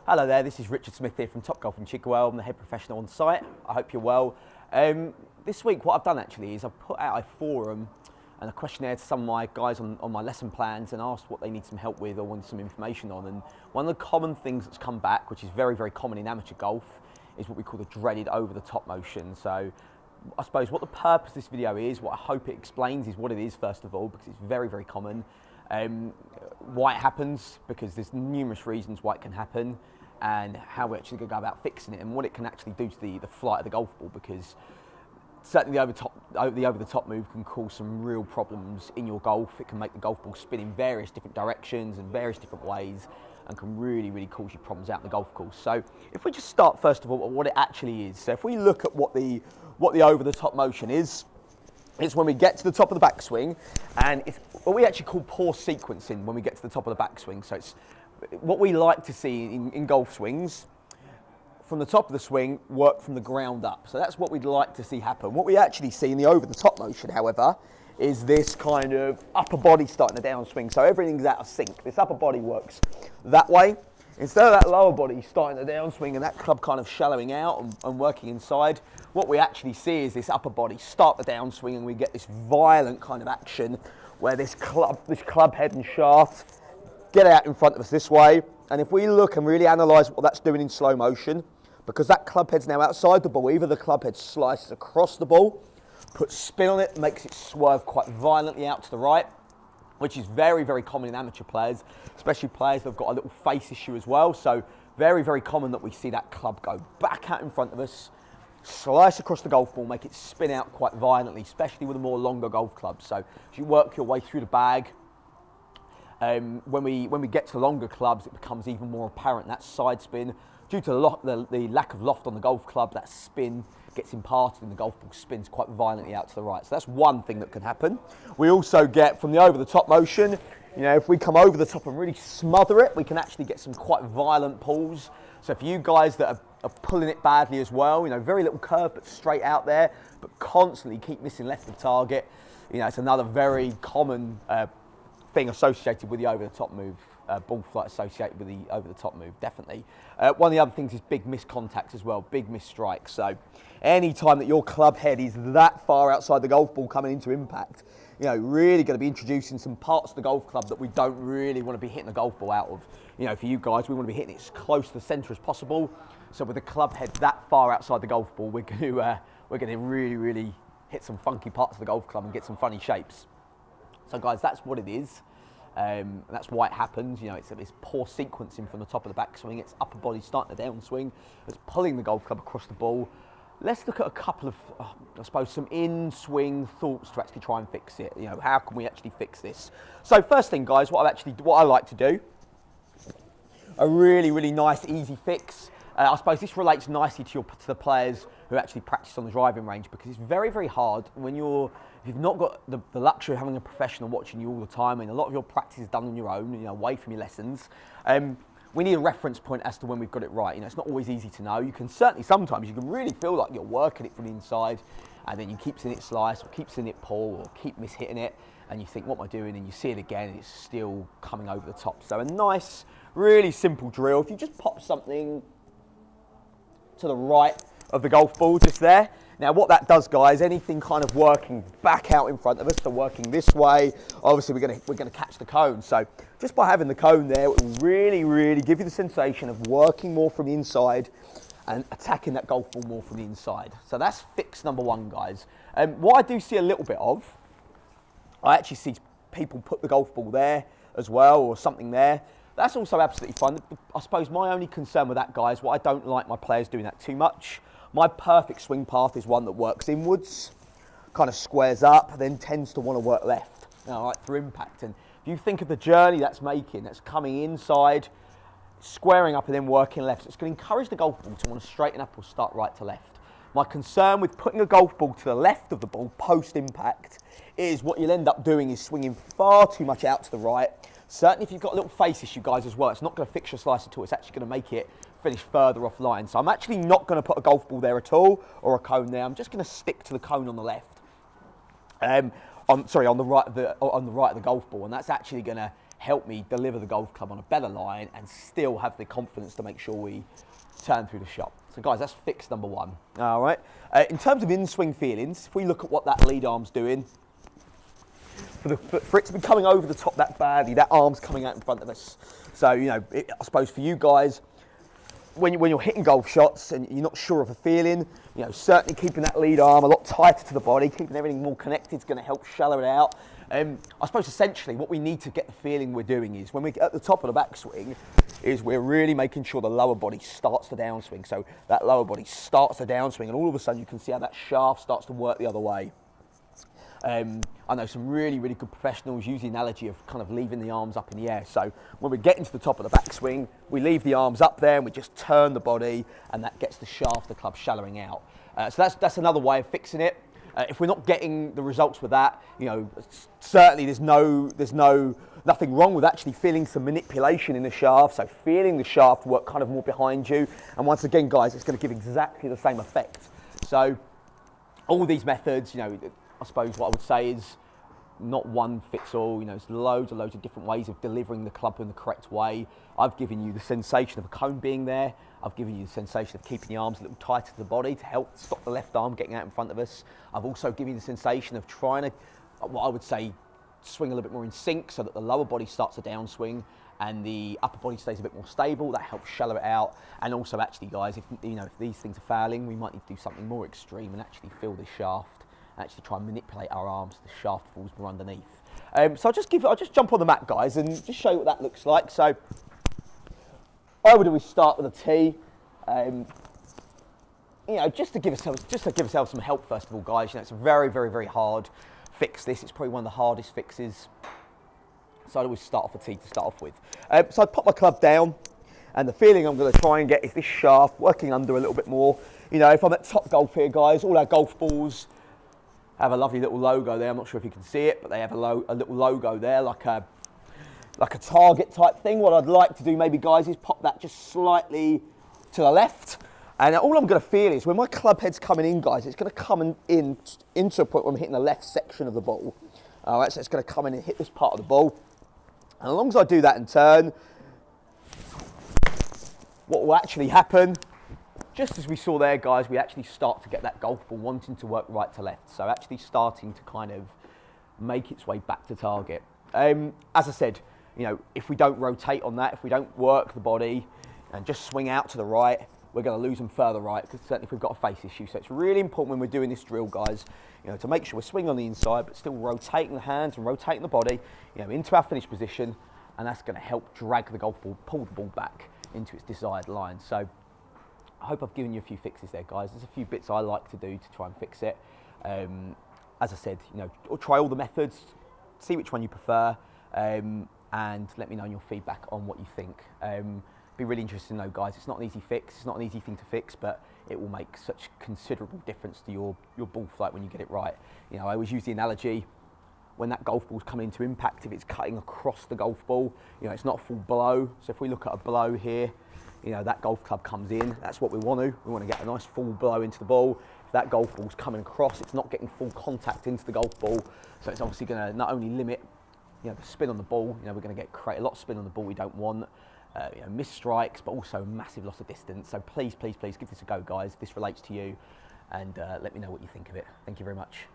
Hello there, this is Richard Smith here from Topgolf in Chigwell. I'm the head professional on site. I hope you're well. This week what I've done actually is I've put out a forum and a questionnaire to some of my guys on my lesson plans and asked what they need some help with or want some information on. And one of the common things that's come back, which is very, very common in amateur golf, is what we call the dreaded over-the-top motion. So I suppose what the purpose of this video is, what I hope it explains is what it is first of all, because it's very, very common. Why it happens, because there's numerous reasons why it can happen, and how we're actually going to go about fixing it, and what it can actually do to the flight of the golf ball, because certainly the over-the-top move can cause some real problems in your golf. It can make the golf ball spin in various different directions and various different ways, and can really, really cause you problems out in the golf course. So if we just start first of all at what it actually is. So if we look at what the over-the-top motion is, it's when we get to the top of the backswing, and it's what we actually call poor sequencing when we get to the top of the backswing. So it's what we like to see in golf swings, from the top of the swing, work from the ground up. So that's what we'd like to see happen. What we actually see in the over-the-top motion, however, is this kind of upper body starting the downswing. So everything's out of sync. This upper body works that way. Instead of that lower body starting the downswing and that club kind of shallowing out and working inside, what we actually see is this upper body start the downswing, and we get this violent kind of action where this club head and shaft get out in front of us this way. And if we look and really analyse what that's doing in slow motion, because that club head's now outside the ball, either the club head slices across the ball, puts spin on it, makes it swerve quite violently out to the right, which is very, very common in amateur players, especially players that have got a little face issue as well. So very, very common that we see that club go back out in front of us, slice across the golf ball, make it spin out quite violently, especially with a more longer golf club. So as you work your way through the bag, when we get to longer clubs, it becomes even more apparent. That side spin, due to the lack of loft on the golf club, that spin gets imparted and the golf ball spins quite violently out to the right. So that's one thing that can happen. We also get, from the over-the-top motion, you know, if we come over the top and really smother it, we can actually get some quite violent pulls. So for you guys that are pulling it badly as well, you know, very little curve but straight out there, but constantly keep missing left of target, you know, it's another very common thing associated with the over-the-top move, ball flight associated with the over-the-top move, definitely. One of the other things is big missed contacts as well, big missed strikes. So any time that your club head is that far outside the golf ball coming into impact, you know, really going to be introducing some parts of the golf club that we don't really want to be hitting the golf ball out of. You know, for you guys, we want to be hitting it as close to the centre as possible. So with the club head that far outside the golf ball, we're going to really, really hit some funky parts of the golf club and get some funny shapes. So guys, that's what it is. That's why it happens. You know, it's poor sequencing from the top of the backswing. It's upper body starting the downswing. It's pulling the golf club across the ball. Let's look at a couple of, I suppose, some in-swing thoughts to actually try and fix it. You know, how can we actually fix this? So first thing, guys, what I like to do, a really, really nice, easy fix. I suppose this relates nicely to the players who actually practice on the driving range, because it's very, very hard when if you've not got the luxury of having a professional watching you all the time, and a lot of your practice is done on your own, you know, away from your lessons. We need a reference point as to when we've got it right. You know, it's not always easy to know. You can certainly, sometimes you can really feel like you're working it from the inside, and then you keep seeing it slice, or keep seeing it pull, or keep mishitting it, and you think, what am I doing? And you see it again, and it's still coming over the top. So a nice, really simple drill. If you just pop something to the right of the golf ball, just there. Now what that does, guys, anything kind of working back out in front of us, so working this way, obviously we're gonna catch the cone. So just by having the cone there, it will really, really give you the sensation of working more from the inside and attacking that golf ball more from the inside. So that's fix number one, guys. What I do see a little bit of, I actually see people put the golf ball there as well, or something there. That's also absolutely fine. I suppose my only concern with that, guys, what I don't like my players doing that too much. My perfect swing path is one that works inwards, kind of squares up, then tends to want to work left, you know, right through impact. And if you think of the journey that's coming inside, squaring up and then working left, so it's going to encourage the golf ball to want to straighten up or start right to left. My concern with putting a golf ball to the left of the ball post-impact is what you'll end up doing is swinging far too much out to the right. Certainly if you've got a little face issue, guys, as well, it's not going to fix your slice at all. It's actually going to make it finish further offline. So I'm actually not going to put a golf ball there at all, or a cone there. I'm just going to stick to the cone on the left. On the right of the golf ball, and that's actually going to help me deliver the golf club on a better line and still have the confidence to make sure we turn through the shot. So guys, that's fix number one. All right. In terms of in-swing feelings, if we look at what that lead arm's doing, for it to be coming over the top that badly, that arm's coming out in front of us. So, you know, I suppose for you guys, when you're hitting golf shots and you're not sure of a feeling, you know, certainly keeping that lead arm a lot tighter to the body, keeping everything more connected is going to help shallow it out. I suppose essentially what we need to get the feeling we're doing is when we're at the top of the backswing, is we're really making sure the lower body starts the downswing. So that lower body starts the downswing, and all of a sudden you can see how that shaft starts to work the other way. I know some really, really good professionals use the analogy of kind of leaving the arms up in the air. So when we're getting to the top of the backswing, we leave the arms up there and we just turn the body, and that gets the shaft of the club shallowing out. So that's another way of fixing it. If we're not getting the results with that, you know, certainly there's nothing wrong with actually feeling some manipulation in the shaft. So feeling the shaft work kind of more behind you. And once again, guys, it's going to give exactly the same effect. So all these methods, you know, I suppose what I would say is not one fits all. You know, there's loads and loads of different ways of delivering the club in the correct way. I've given you the sensation of a cone being there. I've given you the sensation of keeping the arms a little tighter to the body to help stop the left arm getting out in front of us. I've also given you the sensation of trying to, what I would say, swing a little bit more in sync so that the lower body starts a downswing and the upper body stays a bit more stable. That helps shallow it out. And also, actually, guys, if these things are failing, we might need to do something more extreme and actually feel the shaft, actually try and manipulate our arms so the shaft falls more underneath. So I'll just jump on the mat, guys, and just show you what that looks like. So I would always start with a tee. You know, just to give ourselves some help first of all, guys. You know, it's a very, very, very hard fix. This it's probably one of the hardest fixes. So I'd always start off a tee to start off with. So I pop my club down, and the feeling I'm going to try and get is this shaft working under a little bit more. You know, if I'm at Topgolf here, guys, all our golf balls have a lovely little logo there. I'm not sure if you can see it, but they have a little logo there, like a target type thing. What I'd like to do maybe, guys, is pop that just slightly to the left. And all I'm going to feel is when my club head's coming in, guys, it's going to come into a point where I'm hitting the left section of the ball. All right, so it's going to come in and hit this part of the ball. And as long as I do that and turn, what will actually happen, just as we saw there, guys, we actually start to get that golf ball wanting to work right to left. So actually starting to kind of make its way back to target. As I said, you know, if we don't rotate on that, if we don't work the body and just swing out to the right, we're going to lose them further right, because certainly if we've got a face issue. So it's really important when we're doing this drill, guys, you know, to make sure we're swinging on the inside, but still rotating the hands and rotating the body, you know, into our finish position, and that's going to help drag the golf ball, pull the ball back into its desired line. So I hope I've given you a few fixes there, guys. There's a few bits I like to do to try and fix it. As I said, you know, try all the methods, see which one you prefer, and let me know your feedback on what you think. Be really interested to know, guys. It's not an easy fix, it's not an easy thing to fix, but it will make such considerable difference to your ball flight when you get it right. You know, I always use the analogy, when that golf ball's coming into impact, if it's cutting across the golf ball, you know, it's not a full blow. So if we look at a blow here, you know, that golf club comes in, that's what we want to. We want to get a nice full blow into the ball. If that golf ball's coming across, it's not getting full contact into the golf ball. So it's obviously going to not only limit, you know, the spin on the ball, you know, we're going to create a lot of spin on the ball we don't want. You know, missed strikes, but also massive loss of distance. So please, please, please give this a go, guys. This relates to you, and let me know what you think of it. Thank you very much.